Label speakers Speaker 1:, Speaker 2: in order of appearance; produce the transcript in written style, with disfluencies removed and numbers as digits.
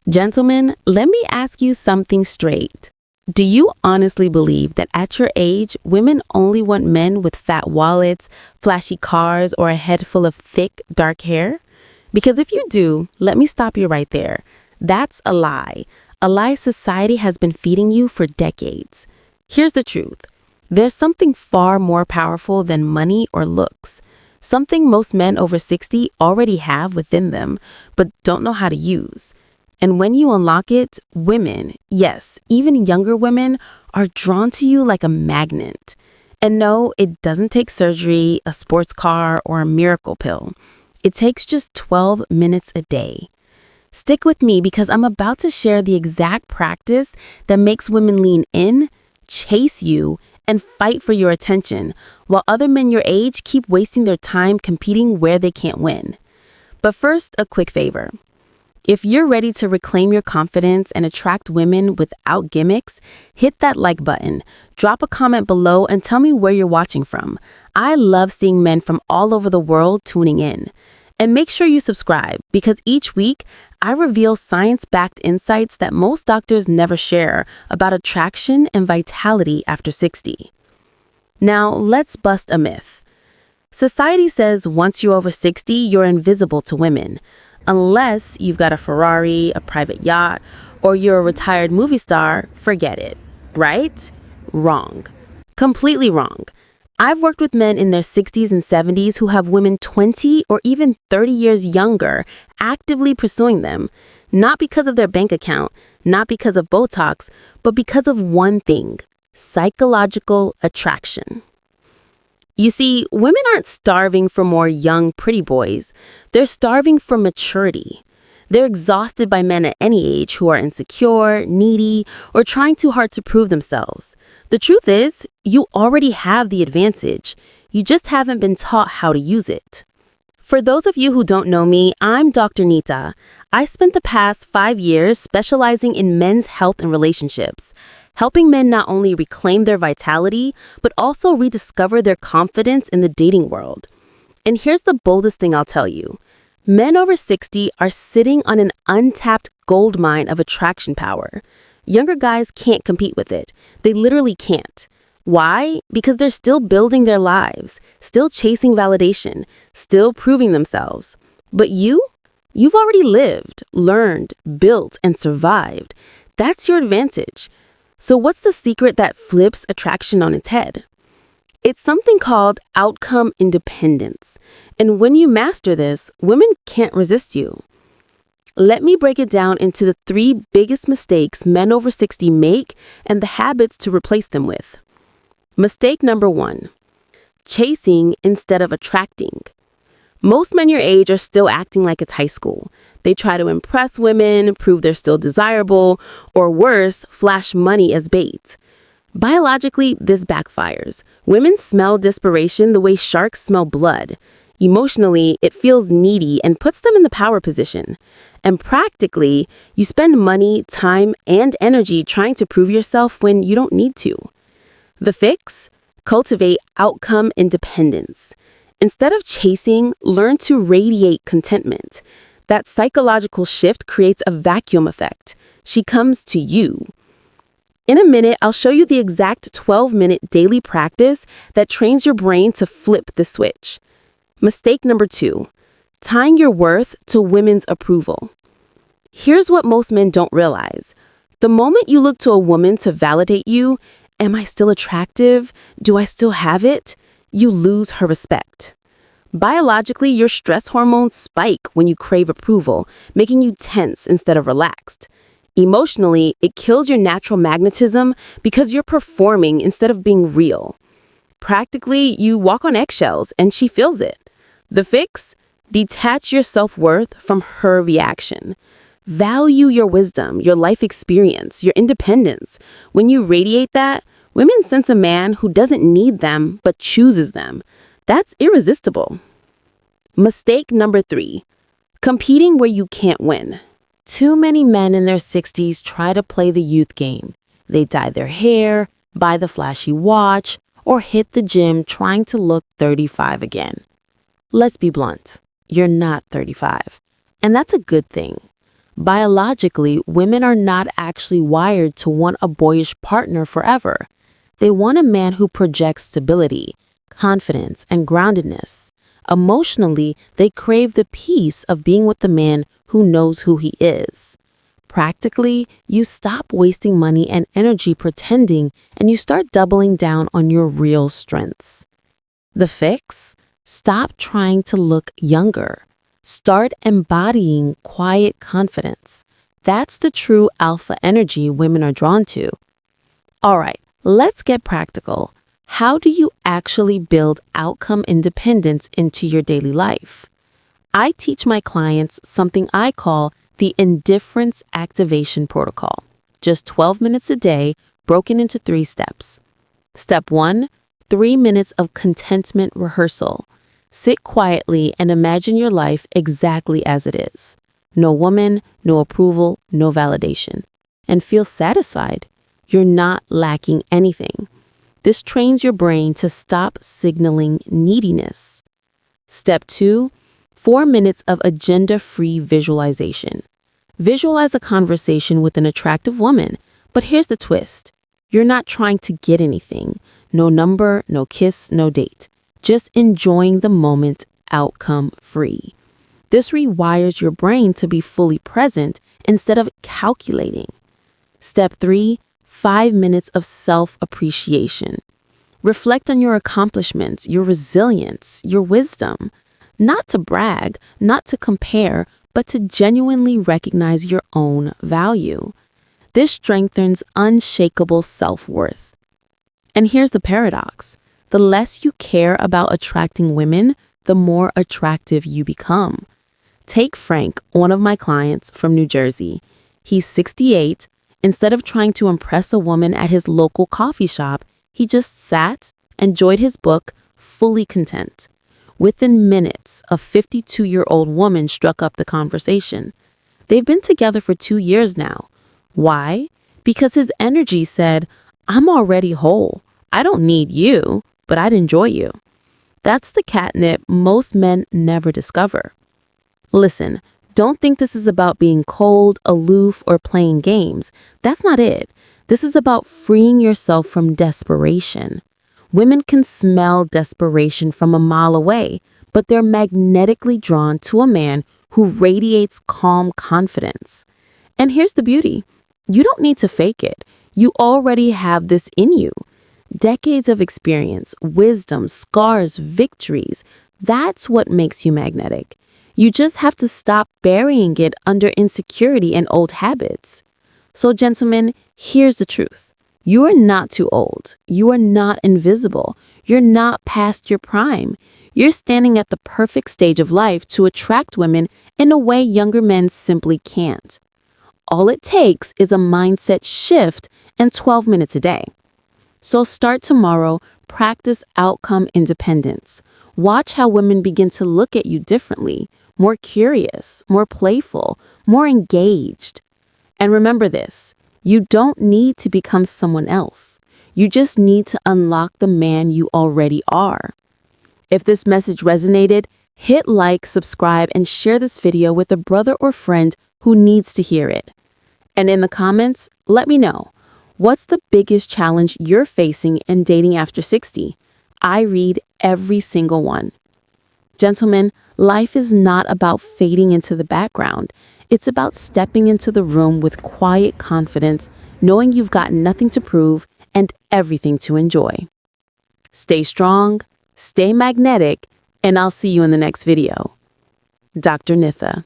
Speaker 1: Gentlemen, let me ask you something straight. Do you honestly believe that at your age, women only want men with fat wallets, flashy cars, or a head full of thick, dark hair? Because if you do, let me stop you right there. That's a lie. A lie society has been feeding you for decades. Here's the truth. There's something far more powerful than money or looks. Something most men over 60 already have within them, but don't know how to use. And when you unlock it, women, yes, even younger women, are drawn to you like a magnet. And no, it doesn't take surgery, a sports car, or a miracle pill. It takes just 12 minutes a day. Stick with me because I'm about to share the exact practice that makes women lean in, chase you, and fight for your attention, while other men your age keep wasting their time competing where they can't win. But first, a quick favor. If you're ready to reclaim your confidence and attract women without gimmicks, hit that like button, drop a comment below, and tell me where you're watching from. I love seeing men from all over the world tuning in. And make sure you subscribe, because each week I reveal science-backed insights that most doctors never share about attraction and vitality after 60. Now, let's bust a myth. Society says once you're over 60, you're invisible to women. Unless you've got a Ferrari, a private yacht, or you're a retired movie star, forget it. Right? Wrong. Completely wrong. I've worked with men in their 60s and 70s who have women 20 or even 30 years younger actively pursuing them, not because of their bank account, not because of Botox, but because of one thing: psychological attraction. You see, women aren't starving for more young, pretty boys. They're starving for maturity. They're exhausted by men at any age who are insecure, needy, or trying too hard to prove themselves. The truth is, you already have the advantage. You just haven't been taught how to use it. For those of you who don't know me, I'm Dr. Nitha. I spent the past 5 years specializing in men's health and relationships, helping men not only reclaim their vitality, but also rediscover their confidence in the dating world. And here's the boldest thing I'll tell you. Men over 60 are sitting on an untapped gold mine of attraction power. Younger guys can't compete with it. They literally can't. Why? Because they're still building their lives, still chasing validation, still proving themselves. But you've already lived, learned, built, and survived. That's your advantage. So what's the secret that flips attraction on its head? It's something called outcome independence. And when you master this, women can't resist you. Let me break it down into the 3 biggest mistakes men over 60 make and the habits to replace them with. Mistake number 1, chasing instead of attracting. Most men your age are still acting like it's high school. They try to impress women, prove they're still desirable, or worse, flash money as bait. Biologically, this backfires. Women smell desperation the way sharks smell blood. Emotionally, it feels needy and puts them in the power position. And practically, you spend money, time, and energy trying to prove yourself when you don't need to. The fix? Cultivate outcome independence. Instead of chasing, learn to radiate contentment. That psychological shift creates a vacuum effect. She comes to you. In a minute, I'll show you the exact 12-minute daily practice that trains your brain to flip the switch. Mistake number 2, tying your worth to women's approval. Here's what most men don't realize. The moment you look to a woman to validate you, am I still attractive? Do I still have it? You lose her respect. Biologically, your stress hormones spike when you crave approval, making you tense instead of relaxed. Emotionally, it kills your natural magnetism because you're performing instead of being real. Practically, you walk on eggshells and she feels it. The fix? Detach your self-worth from her reaction. Value your wisdom, your life experience, your independence. When you radiate that, women sense a man who doesn't need them but chooses them. That's irresistible. Mistake number 3, competing where you can't win. Too many men in their 60s try to play the youth game. They dye their hair, buy the flashy watch, or hit the gym trying to look 35 again. Let's be blunt. You're not 35. And that's a good thing. Biologically, women are not actually wired to want a boyish partner forever. They want a man who projects stability, confidence, and groundedness. Emotionally, they crave the peace of being with the man who knows who he is. Practically, you stop wasting money and energy pretending and you start doubling down on your real strengths. The fix? Stop trying to look younger. Start embodying quiet confidence. That's the true alpha energy women are drawn to. All right, let's get practical. How do you actually build outcome independence into your daily life? I teach my clients something I call the indifference activation protocol. Just 12 minutes a day, broken into 3 steps. Step 1, 3 minutes of contentment rehearsal. Sit quietly and imagine your life exactly as it is. No woman, no approval, no validation. And feel satisfied. You're not lacking anything. This trains your brain to stop signaling neediness. Step 2, 4 minutes of agenda-free visualization. Visualize a conversation with an attractive woman, but here's the twist. You're not trying to get anything. No number, no kiss, no date. Just enjoying the moment, outcome-free. This rewires your brain to be fully present instead of calculating. Step 3, 5 minutes of self-appreciation. Reflect on your accomplishments, your resilience, your wisdom. Not to brag, not to compare, but to genuinely recognize your own value. This strengthens unshakable self-worth. And here's the paradox. The less you care about attracting women, the more attractive you become. Take Frank, one of my clients from New Jersey. He's 68. Instead of trying to impress a woman at his local coffee shop, he just sat, enjoyed his book, fully content. Within minutes, a 52-year-old woman struck up the conversation. They've been together for 2 years now. Why? Because his energy said, I'm already whole. I don't need you, but I'd enjoy you. That's the catnip most men never discover. Listen, don't think this is about being cold, aloof, or playing games. That's not it. This is about freeing yourself from desperation. Women can smell desperation from a mile away, but they're magnetically drawn to a man who radiates calm confidence. And here's the beauty. You don't need to fake it. You already have this in you. Decades of experience, wisdom, scars, victories. That's what makes you magnetic. You just have to stop burying it under insecurity and old habits. So, gentlemen, here's the truth. You are not too old. You are not invisible. You're not past your prime. You're standing at the perfect stage of life to attract women in a way younger men simply can't. All it takes is a mindset shift and 12 minutes a day. So start tomorrow, practice outcome independence. Watch how women begin to look at you differently, more curious, more playful, more engaged. And remember this, you don't need to become someone else. You just need to unlock the man you already are. If this message resonated, hit like, subscribe, and share this video with a brother or friend who needs to hear it. And in the comments, let me know, what's the biggest challenge you're facing in dating after 60? I read every single one. Gentlemen, life is not about fading into the background. It's about stepping into the room with quiet confidence, knowing you've got nothing to prove and everything to enjoy. Stay strong, stay magnetic, and I'll see you in the next video. Dr. Nitha.